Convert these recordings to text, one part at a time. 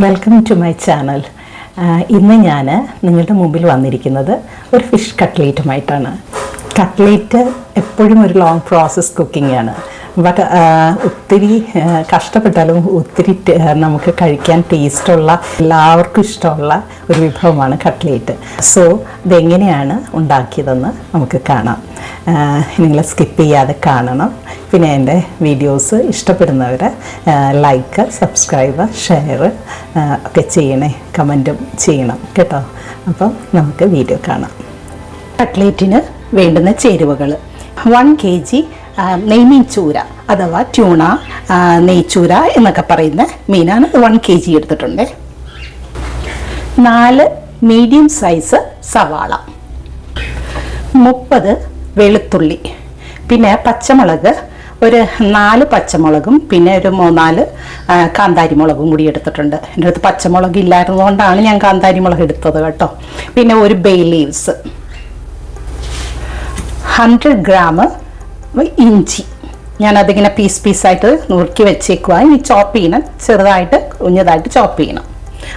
Welcome to my channel. ഇന്ന് ഞാൻ നിങ്ങളുടെ മുമ്പിൽ വന്നിരിക്കുന്നത് ഒരു ഫിഷ് കട്ട്ലേറ്റുമായിട്ടാണ്. കട്ട്ലേറ്റ് എപ്പോഴും ഒരു ലോങ് പ്രോസസ് കുക്കിംഗ് ആണ്. ബട്ട് ഒത്തിരി കഷ്ടപ്പെട്ടാലും ഒത്തിരി നമുക്ക് കഴിക്കാൻ ടേസ്റ്റുള്ള, എല്ലാവർക്കും ഇഷ്ടമുള്ള ഒരു വിഭവമാണ് കട്ട്ലേറ്റ്. സോ ഇതെങ്ങനെയാണ് ഉണ്ടാക്കിയതെന്ന് നമുക്ക് കാണാം. നിങ്ങൾ സ്കിപ്പ് ചെയ്യാതെ കാണണം. പിന്നെ എൻ്റെ വീഡിയോസ് ഇഷ്ടപ്പെടുന്നവർ ലൈക്ക്, സബ്സ്ക്രൈബ്, ഷെയർ ഒക്കെ ചെയ്യണേ, കമൻറ്റും ചെയ്യണം കേട്ടോ. അപ്പം നമുക്ക് വീഡിയോ കാണാം. കട്ട്ലേറ്റിന് വേണ്ടുന്ന ചേരുവകൾ: 1 kg നെയ്മീൻ ചൂര അഥവാ ട്യൂണ, നെയ്ച്ചൂര എന്നൊക്കെ പറയുന്ന മീനാണ്. 1 kg എടുത്തിട്ടുണ്ട്. 4 മീഡിയം സൈസ് സവാള, 30 വെളുത്തുള്ളി, പിന്നെ പച്ചമുളക് ഒരു 4 പച്ചമുളകും പിന്നെ ഒരു 3-4 കാന്താരി മുളകും കൂടി എടുത്തിട്ടുണ്ട്. എൻ്റെ അടുത്ത് പച്ചമുളക് ഇല്ലായിരുന്നുകൊണ്ടാണ് ഞാൻ കാന്താരി മുളക് എടുത്തത് കേട്ടോ. പിന്നെ ഒരു ബേ ലീവ്സ്, 100 ഗ്രാം ഇഞ്ചി. ഞാനതിങ്ങനെ പീസായിട്ട് നുറുക്കി വെച്ചേക്കുക. ഇനി ചോപ്പ് ചെയ്യണം, ചെറുതായിട്ട് കുഞ്ഞതായിട്ട് ചോപ്പ് ചെയ്യണം.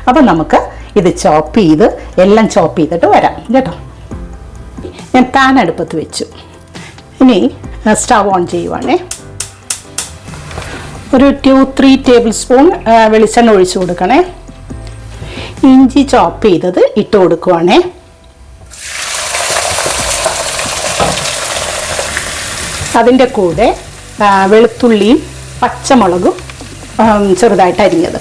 അപ്പം നമുക്ക് ഇത് ചോപ്പ് ചെയ്ത് എല്ലാം ചോപ്പ് ചെയ്തിട്ട് വരാം കേട്ടോ. ഞാൻ പാൻ അടുപ്പത്ത് വെച്ചു. ഇനി സ്റ്റവ് ഓൺ ചെയ്യുവാണേ. ഒരു 2-3 ടേബിൾ സ്പൂൺ വെളിച്ചെണ്ണ ഒഴിച്ചു കൊടുക്കണേ. ഇഞ്ചി ചോപ്പ് ചെയ്തത് ഇട്ട് കൊടുക്കുവാണേ. അതിൻ്റെ കൂടെ വെളുത്തുള്ളിയും പച്ചമുളകും ചെറുതായിട്ട് അരിഞ്ഞത്.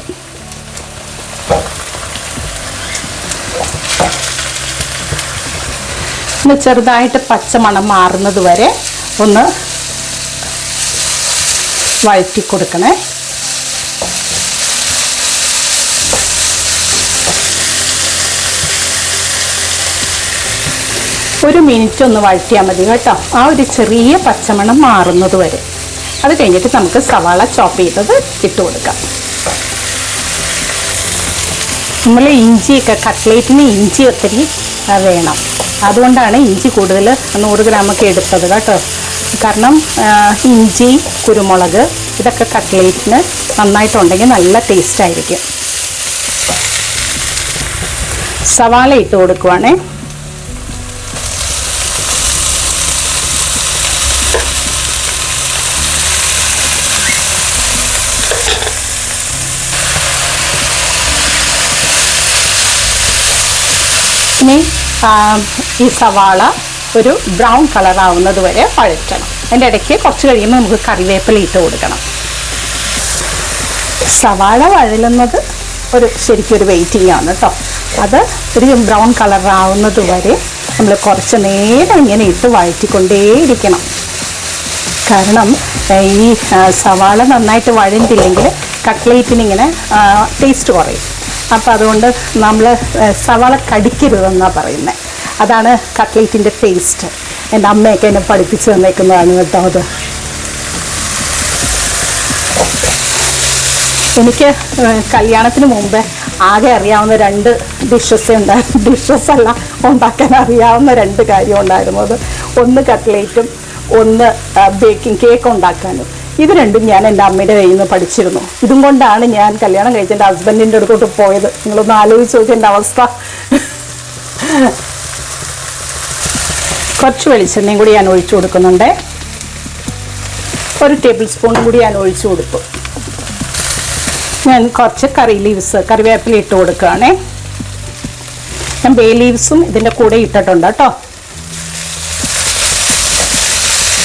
ഒന്ന് ചെറുതായിട്ട് പച്ചമണം മാറുന്നത് വരെ ഒന്ന് വഴറ്റി കൊടുക്കണേ. ഒരു മിനിറ്റ് ഒന്ന് വഴറ്റിയാൽ മതി കേട്ടോ, ആ ഒരു ചെറിയ പച്ചമണം മാറുന്നത് വരെ. അത് കഴിഞ്ഞിട്ട് നമുക്ക് സവാള ചോപ്പ് ചെയ്തത് ഇട്ട് കൊടുക്കാം. നമ്മൾ ഇഞ്ചിയൊക്കെ കട്ട്ലേറ്റിന് ഇഞ്ചി ഒത്തിരി വേണം, അതുകൊണ്ടാണ് ഇഞ്ചി കൂടുതൽ 100 ഗ്രാമൊക്കെ എടുത്തത് കേട്ടോ. കാരണം ഇഞ്ചി, കുരുമുളക് ഇതൊക്കെ കട്ട്ലേറ്റിന് നന്നായിട്ടുണ്ടെങ്കിൽ നല്ല ടേസ്റ്റ് ആയിരിക്കും. സവാള ഇട്ട് കൊടുക്കുവാണേ. ഇനി ഈ സവാള ഒരു ബ്രൗൺ കളറാവുന്നത് വരെ വഴറ്റണം. അതിൻ്റെ ഇടയ്ക്ക് കുറച്ച് കഴിയുമ്പോൾ നമുക്ക് കറിവേപ്പില ഇട്ട് കൊടുക്കണം. സവാള വഴലുന്നത് ശരിക്കും ഒരു വെയിറ്റിംഗ് ആണ് കേട്ടോ. അത് ഒരു ബ്രൗൺ കളറാവുന്നത് വരെ നമ്മൾ കുറച്ച് നേരം ഇങ്ങനെ ഇട്ട് വഴറ്റിക്കൊണ്ടേയിരിക്കണം. കാരണം ഈ സവാള നന്നായിട്ട് വഴഞ്ഞില്ലെങ്കിൽ കട്ട്ലേറ്റിനിങ്ങനെ ടേസ്റ്റ് കുറയും. അപ്പം അതുകൊണ്ട് നമ്മൾ സവാള കടിക്കരുതെന്നാണ് പറയുന്നത്. അതാണ് കട്ട്ലേറ്റിൻ്റെ ടേസ്റ്റ്. എൻ്റെ അമ്മയൊക്കെ എന്നെ പഠിപ്പിച്ച് തന്നേക്കുന്നതാണ് കേട്ടോ അത്. എനിക്ക് കല്യാണത്തിന് മുമ്പേ ആകെ അറിയാവുന്ന 2 ഡിഷസ്സല്ല ഉണ്ടാക്കാൻ അറിയാവുന്ന 2 കാര്യം ഉണ്ടായിരുന്നത്. ഒന്ന് കട്ട്ലേറ്റും ഒന്ന് ബേക്കിംഗ് കേക്ക് ഉണ്ടാക്കാനും. ഇത് രണ്ടും ഞാൻ എൻ്റെ അമ്മയുടെ കയ്യിൽ നിന്ന് പഠിച്ചിരുന്നു. ഇതും കൊണ്ടാണ് ഞാൻ കല്യാണം കഴിച്ച് എൻ്റെ ഹസ്ബൻഡിൻ്റെ അടുത്തോട്ട് പോയത്. നിങ്ങളൊന്ന് ആലോചിച്ച് നോക്കി എൻ്റെ അവസ്ഥ. കുറച്ച് വെളിച്ചെണ്ണയും കൂടി ഞാൻ ഒഴിച്ചു കൊടുക്കുന്നുണ്ട്. 1 ടേബിൾ സ്പൂണും കൂടി ഞാൻ ഒഴിച്ചു കൊടുത്തു. ഞാൻ കുറച്ച് കറിവേപ്പില ഇട്ട് കൊടുക്കുകയാണേ. ഞാൻ ബേ ലീവ്സും ഇതിൻ്റെ കൂടെ ഇട്ടിട്ടുണ്ട് കേട്ടോ.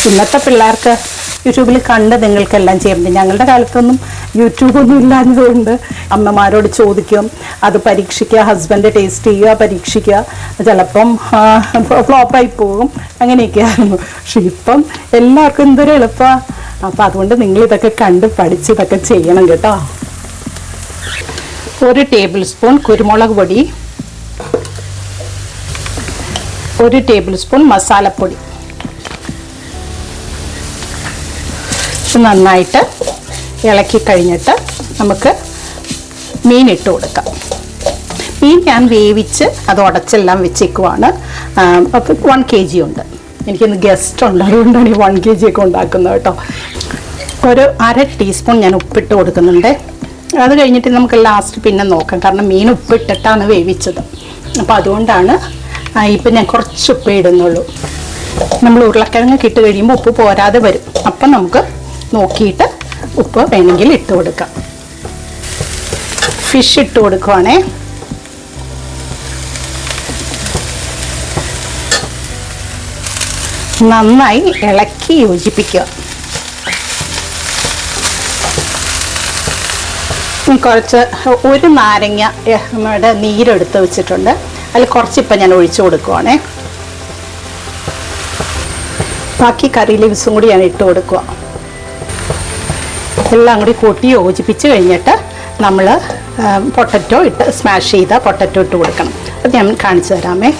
ഇന്നത്തെ പിള്ളേർക്ക് യൂട്യൂബിൽ കണ്ട് നിങ്ങൾക്കെല്ലാം ചെയ്യുന്നത്. ഞങ്ങളുടെ കാലത്തൊന്നും യൂട്യൂബൊന്നും ഇല്ലാഞ്ഞതുകൊണ്ട് അമ്മമാരോട് ചോദിക്കും, അത് പരീക്ഷിക്കുക, ഹസ്ബൻഡ് ടേസ്റ്റ് ചെയ്യുക, പരീക്ഷിക്കുക. ചിലപ്പം ഫ്ലോപ്പായി പോകും, അങ്ങനെയൊക്കെയായിരുന്നു. പക്ഷെ ഇപ്പം എല്ലാവർക്കും എന്തൊരു എളുപ്പമാണ്. അപ്പം അതുകൊണ്ട് നിങ്ങളിതൊക്കെ കണ്ട് പഠിച്ച് ഇതൊക്കെ ചെയ്യണം കേട്ടോ. 1 ടേബിൾ സ്പൂൺ കുരുമുളക് പൊടി, 1 ടേബിൾ സ്പൂൺ മസാലപ്പൊടി. നന്നായിട്ട് ഇളക്കി കഴിഞ്ഞിട്ട് നമുക്ക് മീൻ ഇട്ട് കൊടുക്കാം. മീൻ ഞാൻ വേവിച്ച് അത് ഉടച്ചെല്ലാം വെച്ചേക്കുവാണ്. അപ്പോൾ 1 kg ഉണ്ട്. എനിക്കിന്ന് ഗസ്റ്റ് ഉണ്ട്, അതുകൊണ്ടാണ് ഈ 1 kg ഒക്കെ ഉണ്ടാക്കുന്നത് കേട്ടോ. ഒരു 1/2 ടീസ്പൂൺ ഞാൻ ഉപ്പിട്ട് കൊടുക്കുന്നുണ്ട്. അത് കഴിഞ്ഞിട്ട് നമുക്ക് ലാസ്റ്റ് പിന്നെ നോക്കാം, കാരണം മീൻ ഉപ്പിട്ടിട്ടാണ് വേവിച്ചത്. അപ്പോൾ അതുകൊണ്ടാണ് ഇപ്പം ഞാൻ കുറച്ച് ഉപ്പ് ഇടുന്നുള്ളൂ. നമ്മൾ ഉരുളക്കിഴങ്ങ് ഇട്ട് കഴിയുമ്പോൾ ഉപ്പ് പോരാതെ വരും. അപ്പം നമുക്ക് നോക്കിയിട്ട് ഉപ്പ് വേണമെങ്കിൽ ഇട്ട് കൊടുക്കാം. ഫിഷ് ഇട്ട് കൊടുക്കുവാണേ. നന്നായി ഇളക്കി യോജിപ്പിക്കുക. കുറച്ച് ഒരു നാരങ്ങ നമ്മുടെ നീരെടുത്ത് വെച്ചിട്ടുണ്ട്, അതിൽ കുറച്ചിപ്പം ഞാൻ ഒഴിച്ചു കൊടുക്കുവാണേ. ബാക്കി കറി ലീവ്സും കൂടി ഞാൻ ഇട്ട് കൊടുക്കുക. എല്ലാം കൂടി കൂട്ടി യോജിപ്പിച്ച് കഴിഞ്ഞിട്ട് നമ്മൾ പൊട്ടറ്റോ ഇട്ട് സ്മാഷ് ചെയ്ത പൊട്ടറ്റോ ഇട്ട് കൊടുക്കണം. അത് ഞാൻ കാണിച്ചു തരാമേ.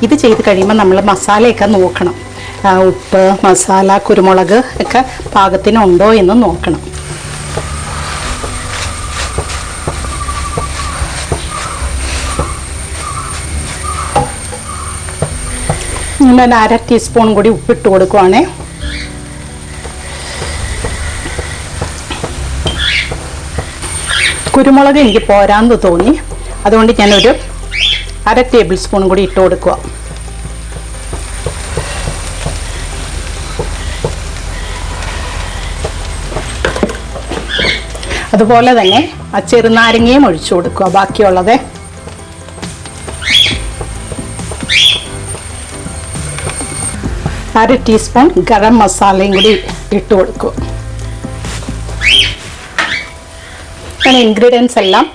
ഇത് ചെയ്ത് കഴിയുമ്പോൾ നമ്മൾ മസാലയൊക്കെ നോക്കണം. ഉപ്പ്, മസാല, കുരുമുളക് ഒക്കെ പാകത്തിനുണ്ടോ എന്ന് നോക്കണം. ഞാൻ 1/2 ടീസ്പൂൺ കൂടി ഉപ്പിട്ട് കൊടുക്കുവാണേ. കുരുമുളക് എനിക്ക് പോരാന്ന് തോന്നി, അതുകൊണ്ട് ഞാനൊരു 1/2 ടേബിൾ സ്പൂൺ കൂടി ഇട്ട് കൊടുക്കുക. അതുപോലെ തന്നെ ആ ചെറുനാരങ്ങയും ഒഴിച്ചു കൊടുക്കുക ബാക്കിയുള്ളത്. അര ടീസ്പൂൺ ഗരം മസാലയും കൂടി ഇട്ട് കൊടുക്കും. ഞാൻ ഇൻഗ്രീഡിയൻസ് എല്ലാം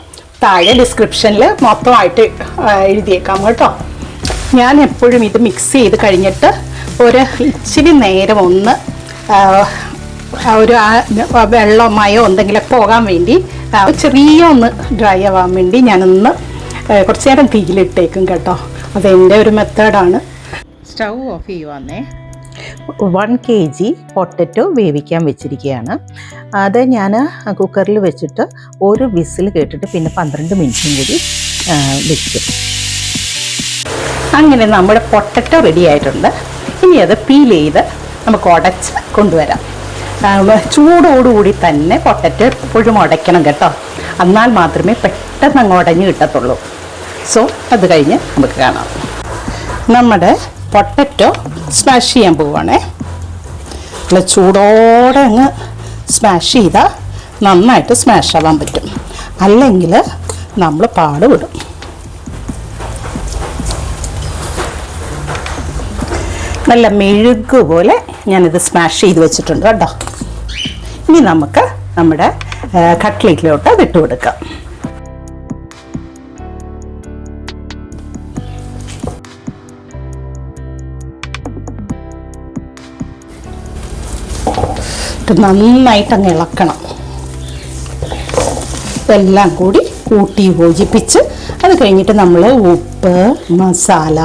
താഴെ ഡിസ്ക്രിപ്ഷനിൽ മൊത്തമായിട്ട് എഴുതിയേക്കാം കേട്ടോ. ഞാൻ എപ്പോഴും ഇത് മിക്സ് ചെയ്ത് കഴിഞ്ഞിട്ട് ഒരു ഇച്ചിരി നേരം ഒന്ന് ഒരു വെള്ളമയോ എന്തെങ്കിലും പോകാൻ വേണ്ടി ചെറിയ ഒന്ന് ഡ്രൈ ആവാൻ വേണ്ടി ഞാനൊന്ന് കുറച്ച് നേരം തീയിലിട്ടേക്കും കേട്ടോ. അതെൻ്റെ ഒരു മെത്തേഡാണ്. സ്റ്റൗ ഓഫ് ചെയ്യുവാന്നേ. 1 kg പൊട്ടറ്റോ വേവിക്കാൻ വെച്ചിരിക്കുകയാണ്. അത് ഞാൻ കുക്കറിൽ വെച്ചിട്ട് ഒരു വിസിൽ കേട്ടിട്ട് പിന്നെ 12 മിനിറ്റും കൂടി വെക്കും. അങ്ങനെ നമ്മുടെ പൊട്ടറ്റോ റെഡി ആയിട്ടുണ്ട്. ഇനി അത് പീൽ ചെയ്ത് നമുക്ക് ഉടച്ച് കൊണ്ടുവരാം. ചൂടോടുകൂടി തന്നെ പൊട്ടറ്റോ എപ്പോഴും ഉടയ്ക്കണം കേട്ടോ, എന്നാൽ മാത്രമേ പെട്ടെന്ന് അങ്ങ് ഉടഞ്ഞ് കിട്ടത്തുള്ളൂ. സോ അത് കഴിഞ്ഞ് നമുക്ക് കാണാം. നമ്മുടെ പൊട്ടറ്റോ സ്മാഷ് ചെയ്യാൻ പോവുകയാണേ. നല്ല ചൂടോടെ അങ്ങ് സ്മാഷ് ചെയ്താൽ നന്നായിട്ട് സ്മാഷ് ആവാൻ പറ്റും, അല്ലെങ്കിൽ നമ്മൾ പാടുപെടും. നല്ല മെഴുക് പോലെ ഞാനിത് സ്മാഷ് ചെയ്ത് വെച്ചിട്ടുണ്ട് കേട്ടോ. ഇനി നമുക്ക് നമ്മുടെ കട്ട്ലേറ്റിലോട്ട് അത് ഇട്ട് കൊടുക്കാം. നന്നായിട്ട് അങ്ങ് ഇളക്കണം. ഇതെല്ലാം കൂടി കൂട്ടി യോജിപ്പിച്ച് അത് കഴിഞ്ഞിട്ട് നമ്മൾ ഉപ്പ്, മസാല,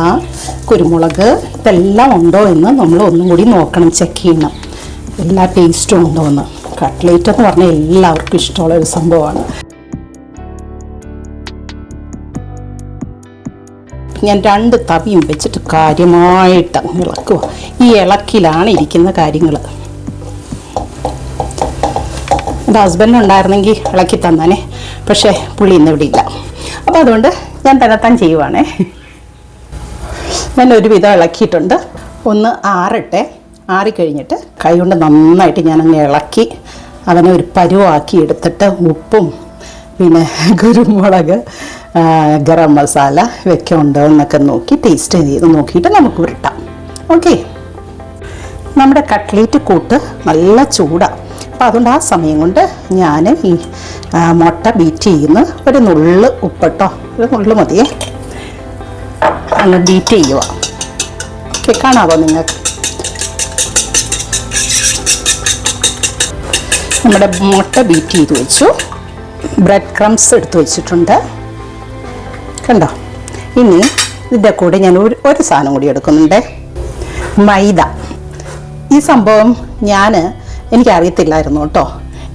കുരുമുളക് ഇതെല്ലാം ഉണ്ടോ എന്ന് നമ്മൾ ഒന്നും കൂടി നോക്കണം, ചെക്ക് ചെയ്യണം എല്ലാ ടേസ്റ്റും ഉണ്ടോ എന്ന്. കട്ട്ലേറ്റ് എന്ന് പറഞ്ഞാൽ എല്ലാവർക്കും ഇഷ്ടമുള്ള ഒരു സംഭവമാണ്. ഞാൻ 2 തവിയും വെച്ചിട്ട് കാര്യമായിട്ട് ഇളക്കുക. ഈ ഇളക്കിലാണ് ഇരിക്കുന്ന കാര്യങ്ങൾ. എൻ്റെ ഹസ്ബൻഡ് ഉണ്ടായിരുന്നെങ്കിൽ ഇളക്കി തന്നാനേ, പക്ഷേ പുള്ളി ഇന്ന് ഇവിടെ ഇല്ല. അപ്പോൾ അതുകൊണ്ട് ഞാൻ തന്നെത്താൻ ചെയ്യുവാണേ. ഞാൻ ഒരുവിധം ഇളക്കിയിട്ടുണ്ട്. ഒന്ന് ആറട്ടെ. ആറിക്കഴിഞ്ഞിട്ട് കൈ കൊണ്ട് നന്നായിട്ട് ഞാനങ്ങ് ഇളക്കി അവനെ ഒരു പരുവാക്കി എടുത്തിട്ട് ഉപ്പും പിന്നെ കുരുമുളക്, ഗരം മസാല ഇവയൊക്കെ ഉണ്ടോ എന്നൊക്കെ നോക്കി ടേസ്റ്റ് ചെയ്ത് നോക്കിയിട്ട് നമുക്ക് ഉരുട്ടാം. ഓക്കെ, നമ്മുടെ കട്ട്ലേറ്റ് കൂട്ട് നല്ല ചൂടാണ്. അപ്പോൾ അതുകൊണ്ട് ആ സമയം കൊണ്ട് ഞാൻ ഈ മുട്ട ബീറ്റ് ചെയ്യുന്ന ഒരു നുള്ള് ഉപ്പിട്ടോ, ഒരു നുള്ള് മതിയേ, അങ്ങ് ബീറ്റ് ചെയ്യുക. ഓക്കെ, കാണാമോ നിങ്ങൾക്ക്? നമ്മുടെ മുട്ട ബീറ്റ് ചെയ്ത് വെച്ചു. ബ്രെഡ് ക്രംസ് എടുത്ത് വെച്ചിട്ടുണ്ട് കണ്ടോ. ഇനി ഇതിൻ്റെ കൂടെ ഞാൻ ഒരു സാധനം കൂടി എടുക്കുന്നുണ്ട്, മൈദ. ഈ സംഭവം എനിക്കറിയത്തില്ലായിരുന്നു കേട്ടോ.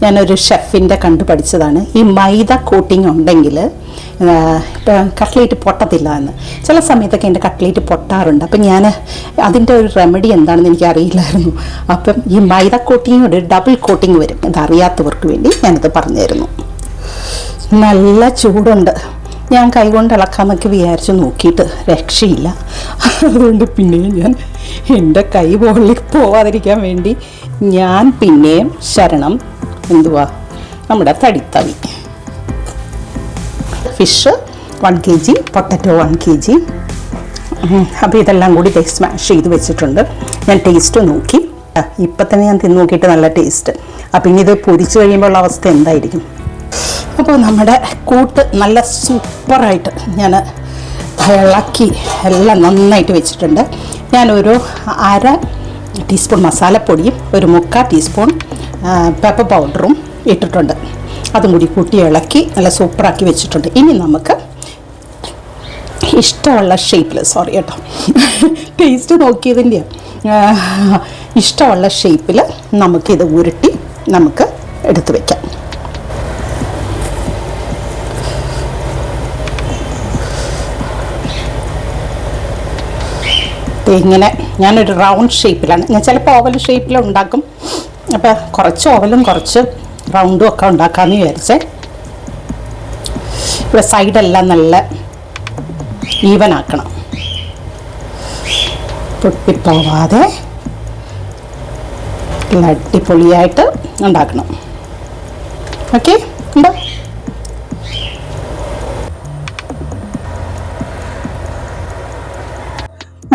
ഞാനൊരു ഷെഫിൻ്റെ കണ്ടു പഠിച്ചതാണ്. ഈ മൈദ കോട്ടിങ് ഉണ്ടെങ്കിൽ ഇപ്പം കട്ട്ലേറ്റ് പൊട്ടത്തില്ല എന്ന്. ചില സമയത്തൊക്കെ എൻ്റെ കട്ട്ലേറ്റ് പൊട്ടാറുണ്ട്. അപ്പം ഞാൻ അതിൻ്റെ ഒരു റെമഡി എന്താണെന്ന് എനിക്ക് അറിയില്ലായിരുന്നു. അപ്പം ഈ മൈദ കോട്ടിങ് ഒരു ഡബിൾ കോട്ടിങ് വരും. ഇതറിയാത്തവർക്ക് വേണ്ടി ഞാനത് പറഞ്ഞു തരുന്നു. നല്ല ചൂടുണ്ട്. ഞാൻ കൈകൊണ്ട് ഇളക്കാമെന്നൊക്കെ വിചാരിച്ച് നോക്കിയിട്ട് രക്ഷയില്ല. അതുകൊണ്ട് പിന്നെയും ഞാൻ എൻ്റെ കൈ മുകളിൽ പോവാതിരിക്കാൻ വേണ്ടി ഞാൻ പിന്നെയും എന്തുവാ നമ്മുടെ തടിത്തവി. Fish 1 kg, potato 1 kg. അപ്പോൾ ഇതെല്ലാം കൂടി സ്മാഷ് ചെയ്ത് വെച്ചിട്ടുണ്ട്. ഞാൻ ടേസ്റ്റ് നോക്കി. ഇപ്പം തന്നെ ഞാൻ തിന്ന് നോക്കിയിട്ട് നല്ല ടേസ്റ്റ്. അപ്പം ഇനി ഇത് പൊരിച്ച് കഴിയുമ്പോൾ ഉള്ള അവസ്ഥ എന്തായിരിക്കും? അപ്പോൾ നമ്മുടെ കൂട്ട് നല്ല സൂപ്പറായിട്ട് ഞാൻ ഇളക്കി എല്ലാം നന്നായിട്ട് വെച്ചിട്ടുണ്ട്. ഞാനൊരു 1/2 ടീസ്പൂൺ മസാലപ്പൊടിയും ഒരു 3/4 ടീസ്പൂൺ പെപ്പർ പൗഡറും ഇട്ടിട്ടുണ്ട്. അതും കൂടി കൂട്ടി ഇളക്കി നല്ല സൂപ്പറാക്കി വെച്ചിട്ടുണ്ട്. ഇനി നമുക്ക് ഇഷ്ടമുള്ള ഷേപ്പിൽ, സോറി കേട്ടോ, ടേസ്റ്റ് നോക്കിയതിൻ്റെ ഇഷ്ടമുള്ള ഷേപ്പിൽ നമുക്കിത് ഉരുട്ടി നമുക്ക് എടുത്ത് വയ്ക്കാം. ഇങ്ങനെ ഞാനൊരു റൗണ്ട് ഷേപ്പിലാണ്, ഞാൻ ചിലപ്പോൾ ഓവൽ ഷേപ്പിൽ ഉണ്ടാക്കും. അപ്പോൾ കുറച്ച് ഓവലും കുറച്ച് റൗണ്ടും ഒക്കെ ഉണ്ടാക്കാമെന്ന് വിചാരിച്ചേ. ഇവിടെ സൈഡെല്ലാം നല്ല ഈവൻ ആക്കണം, പൊട്ടിപ്പോവാതെ നല്ല അടിപൊളിയായിട്ട് ഉണ്ടാക്കണം. ഓക്കെ, ഉണ്ടോ?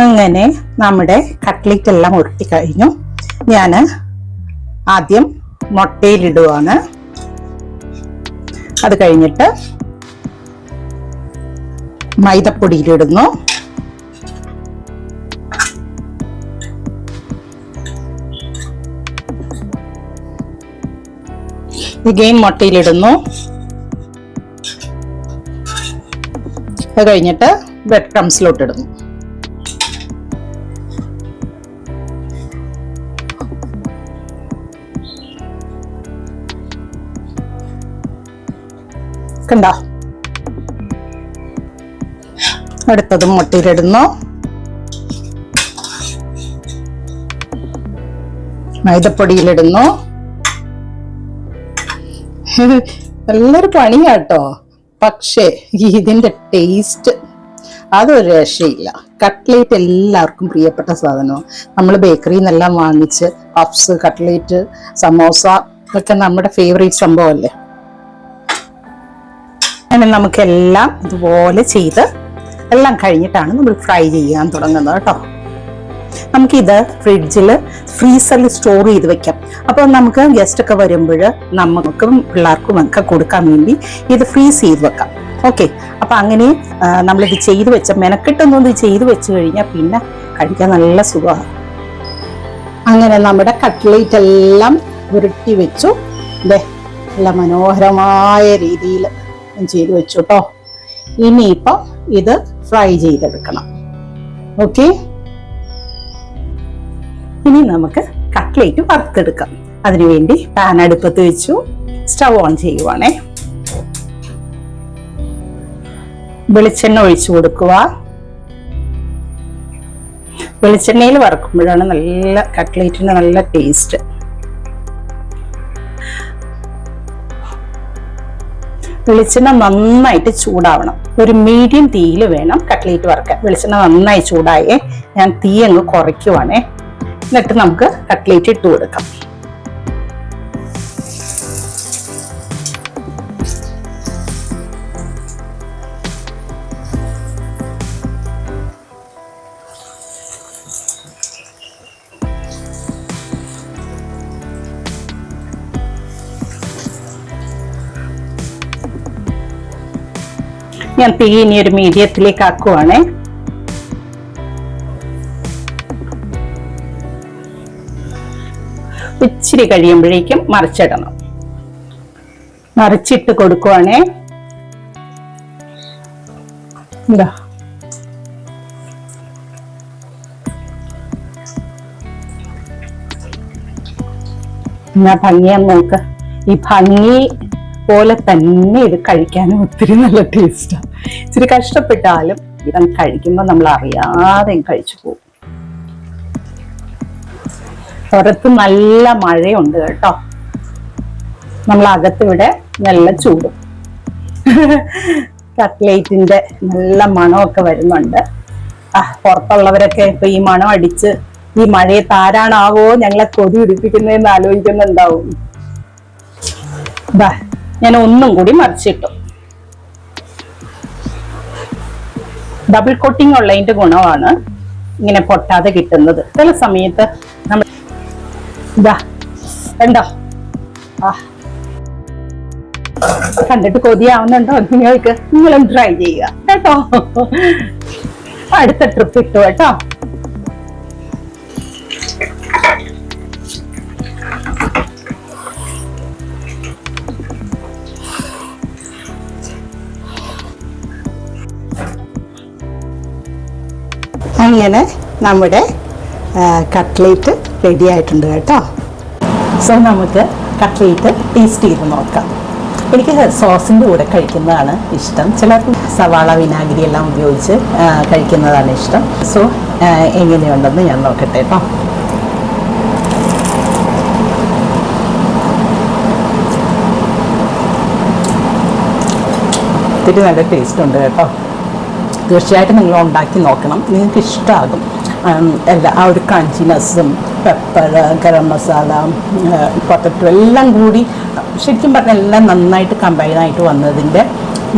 അങ്ങനെ നമ്മുടെ കട്ട്ലേറ്റ് എല്ലാം ഉരുട്ടി കഴിഞ്ഞു. ഞാൻ ആദ്യം മുട്ടയിലിടുവാണ്. അത് കഴിഞ്ഞിട്ട് മൈദപ്പൊടിയിലിടുന്നു. ഗെയിം മുട്ടയിലിടുന്നു. അത് കഴിഞ്ഞിട്ട് ബ്രെഡ് ക്രംസിലോട്ട് ഇടുന്നു. കണ്ടോ? അടുത്തതും മുട്ടയിലിടുന്നു. മൈദപ്പൊടിയിലിടുന്നു. നല്ലൊരു പണിയാട്ടോ, പക്ഷേ ഇതിൻ്റെ ടേസ്റ്റ് അതൊരു രക്ഷയില്ല. കട്ട്ലേറ്റ് എല്ലാവർക്കും പ്രിയപ്പെട്ട സാധനമാണ്. നമ്മൾ ബേക്കറിയിൽ നിന്നെല്ലാം വാങ്ങിച്ച് പഫ്സ്, കട്ട്ലേറ്റ്, സമോസ ഇതൊക്കെ നമ്മുടെ ഫേവറേറ്റ് സംഭവമല്ലേ. അങ്ങനെ നമുക്കെല്ലാം ഇതുപോലെ ചെയ്ത് എല്ലാം കഴിഞ്ഞിട്ടാണ് നമ്മൾ ഫ്രൈ ചെയ്യാൻ തുടങ്ങുന്നത് കേട്ടോ. നമുക്കിത് ഫ്രീസറിൽ സ്റ്റോർ ചെയ്ത് വെക്കാം. അപ്പോൾ നമുക്ക് ഗസ്റ്റൊക്കെ വരുമ്പോൾ നമുക്കും പിള്ളേർക്കും ഒക്കെ കൊടുക്കാൻ വേണ്ടി ഇത് ഫ്രീസ് ചെയ്ത് വെക്കാം. ഓക്കെ, അപ്പം അങ്ങനെ നമ്മളിത് ചെയ്ത് വെച്ച മെനക്കെട്ടൊന്നും ഇത് ചെയ്ത് വെച്ച് കഴിഞ്ഞാൽ പിന്നെ കഴിക്കാൻ നല്ല സുഖമാണ്. അങ്ങനെ നമ്മുടെ കട്ട്ലേറ്റ് എല്ലാം ഉരുട്ടി വെച്ചു. നല്ല മനോഹരമായ രീതിയിൽ ചെയ്ത് വെച്ചു കേട്ടോ. ഇനിയിപ്പം ഇത് ഫ്രൈ ചെയ്തെടുക്കണം. ഓക്കെ, ഇനി നമുക്ക് കട്ട്ലേറ്റ് വറുത്തെടുക്കാം. അതിനുവേണ്ടി പാൻ അടുപ്പത്ത് വെച്ചു. സ്റ്റവ് ഓൺ ചെയ്യുവാണേ. വെളിച്ചെണ്ണ ഒഴിച്ചു കൊടുക്കുക. വെളിച്ചെണ്ണയിൽ വറക്കുമ്പോഴാണ് നല്ല കട്ട്ലേറ്റിന് നല്ല ടേസ്റ്റ്. വെളിച്ചെണ്ണ നന്നായിട്ട് ചൂടാവണം. ഒരു മീഡിയം തീയിൽ വേണം കട്ട്ലേറ്റ് വറക്കാൻ. വെളിച്ചെണ്ണ നന്നായി ചൂടായേ ഞാൻ തീ അങ്ങ് കുറയ്ക്കുവാണേ. എന്നിട്ട് നമുക്ക് കട്ട്ലേറ്റ് ഇട്ട് കൊടുക്കാം. ഞാൻ തീ ഇനി ഒരു മീഡിയത്തിലേക്ക് ആക്കുവാണേ. ഇച്ചിരി കഴിയുമ്പോഴേക്കും മറിച്ചിടണം. മറിച്ചിട്ട് കൊടുക്കുവാണേ. എന്താ ഞാൻ ഭംഗിയാന്ന് നോക്ക്. ഈ ഭംഗി പോലെ തന്നെ ഇത് കഴിക്കാനും ഒത്തിരി നല്ല ടേസ്റ്റാണ്. ഇച്ചിരി കഷ്ടപ്പെട്ടാലും ഇതം കഴിക്കുമ്പോൾ നമ്മൾ അറിയാതെ കഴിച്ചു പോകും. പുറത്ത് നല്ല മഴയുണ്ട് കേട്ടോ, നമ്മൾ അകത്തിവിടെ നല്ല ചൂടും. കട്ട്ലേറ്റിന്റെ നല്ല മണമൊക്കെ വരുന്നുണ്ട്. പുറത്തുള്ളവരൊക്കെ ഇപ്പൊ ഈ മണം അടിച്ച് ഈ മഴയത്ത് ആരാണാവോ ഞങ്ങളെ കൊതി പിടിപ്പിക്കുന്നതെന്ന് ആലോചിക്കുന്നുണ്ടാവും. ഞാൻ ഒന്നും കൂടി മറിച്ചിട്ടു. ഡബിൾ കോട്ടിംഗ് ഉള്ളതിന്റെ ഗുണമാണ് ഇങ്ങനെ പൊട്ടാതെ കിട്ടുന്നത്. ചില സമയത്ത് നമ്മൾ കണ്ടോ, കണ്ടിട്ട് കൊതിയാവുന്നുണ്ടോ നിങ്ങൾക്ക്? നിങ്ങളും ട്രൈ ചെയ്യുക കേട്ടോ. അടുത്ത ട്രിപ്പ് ഇട്ടു കേട്ടോ. അങ്ങനെ നമ്മുടെ കട്ട്ലേറ്റ് റെഡി ആയിട്ടുണ്ട് കേട്ടോ. സോ നമുക്ക് കട്ട്ലേറ്റ് ടേസ്റ്റ് ചെയ്ത് നോക്കാം. എനിക്ക് സോസിൻ്റെ കൂടെ കഴിക്കുന്നതാണ് ഇഷ്ടം. ചിലർക്ക് സവാള വിനാഗിരി എല്ലാം ഉപയോഗിച്ച് കഴിക്കുന്നതാണ് ഇഷ്ടം. സോ എങ്ങനെയുണ്ടെന്ന് ഞാൻ നോക്കട്ടെ കേട്ടോ. ഒത്തിരി നല്ല ടേസ്റ്റ് ഉണ്ട് കേട്ടോ. തീർച്ചയായിട്ടും നിങ്ങൾ ഉണ്ടാക്കി നോക്കണം, നിങ്ങൾക്ക് ഇഷ്ടമാകും. ആ ഒരു ക്രഞ്ചിനെസ്സും പെപ്പർ, ഗരം മസാല, പൊട്ടറ്റോ എല്ലാം കൂടി ശരിക്കും പറഞ്ഞാൽ എല്ലാം നന്നായിട്ട് കമ്പൈനായിട്ട് വന്നതിൻ്റെ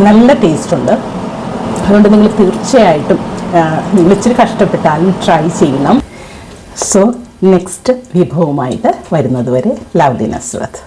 നല്ല ടേസ്റ്റ് ഉണ്ട്. അതുകൊണ്ട് നിങ്ങൾ തീർച്ചയായിട്ടും നിങ്ങൾ ഇച്ചിരി കഷ്ടപ്പെട്ടാലും ട്രൈ ചെയ്യണം. സോ നെക്സ്റ്റ് വിഭവമായിട്ട് വരുന്നത് വരെ ലവ്ലി നസ്രത്ത്.